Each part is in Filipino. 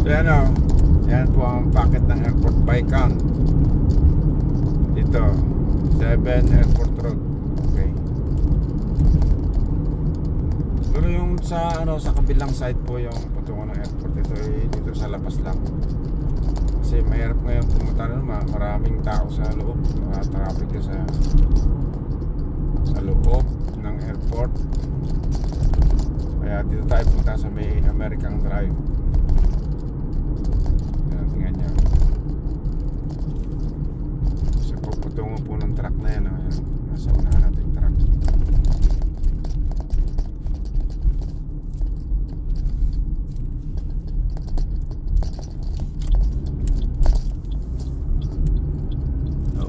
So yan o, yan po ang packet ng Airport Baikang. Dito 7 Airport Road. Okay. Pero yung sa ano, sa kabilang side po yung patungo ng airport. Ito dito sa labas lang. Kasi mahirap ngayon pumunta naman, maraming tao sa loob, mga traffic sa loob ng airport. Kaya dito tayo punta sa may American Drive. Tingnan nyo. Kasi pupuntungo po ng truck na yan. Ayan, nasa unahan natin yung truck.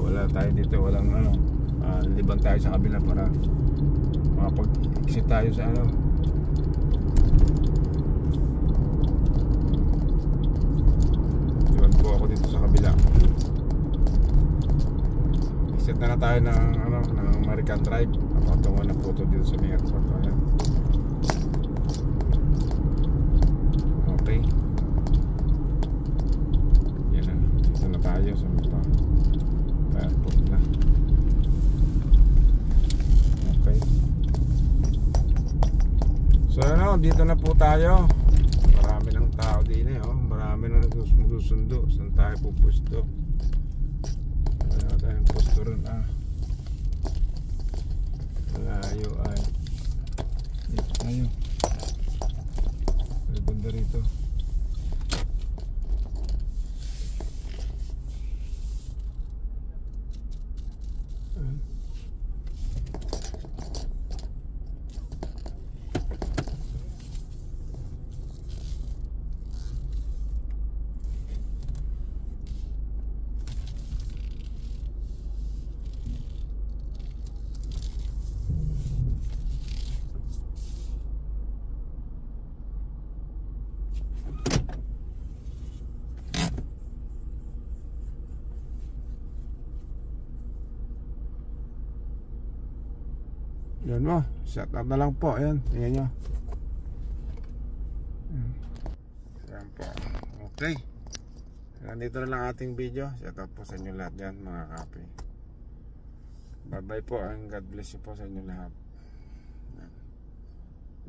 Wala tayo dito, walang ano, liban tayo sa kabila para makapag-exit tayo sa ano. Liban po ako dito sa kabila. Exit na tayo ng ano, ng American Drive. Patungo na po ito dito sa may airport. Ayan. Okay. Yan na, dito na tayo sa airport na. Okay. So ano, dito na po tayo. Marami ng tao din eh, oh. Marami na nagsusundo. Saan tayo pupusto? Wala tayong pusto rin Malayo ay dito tayo. May banda rito. Yan mo, set up na lang po. Ayan, tingnan nyo. Yan po. Okay. Nandito na lang ating video. Set up po sa inyo lahat yan, mga kapi. Bye bye po, and God bless you po sa inyo lahat.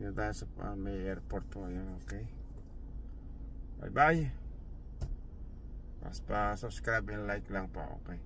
Yan tayo sa may airport po. Ayan, okay. Bye bye. Basta subscribe and like lang po. Okay.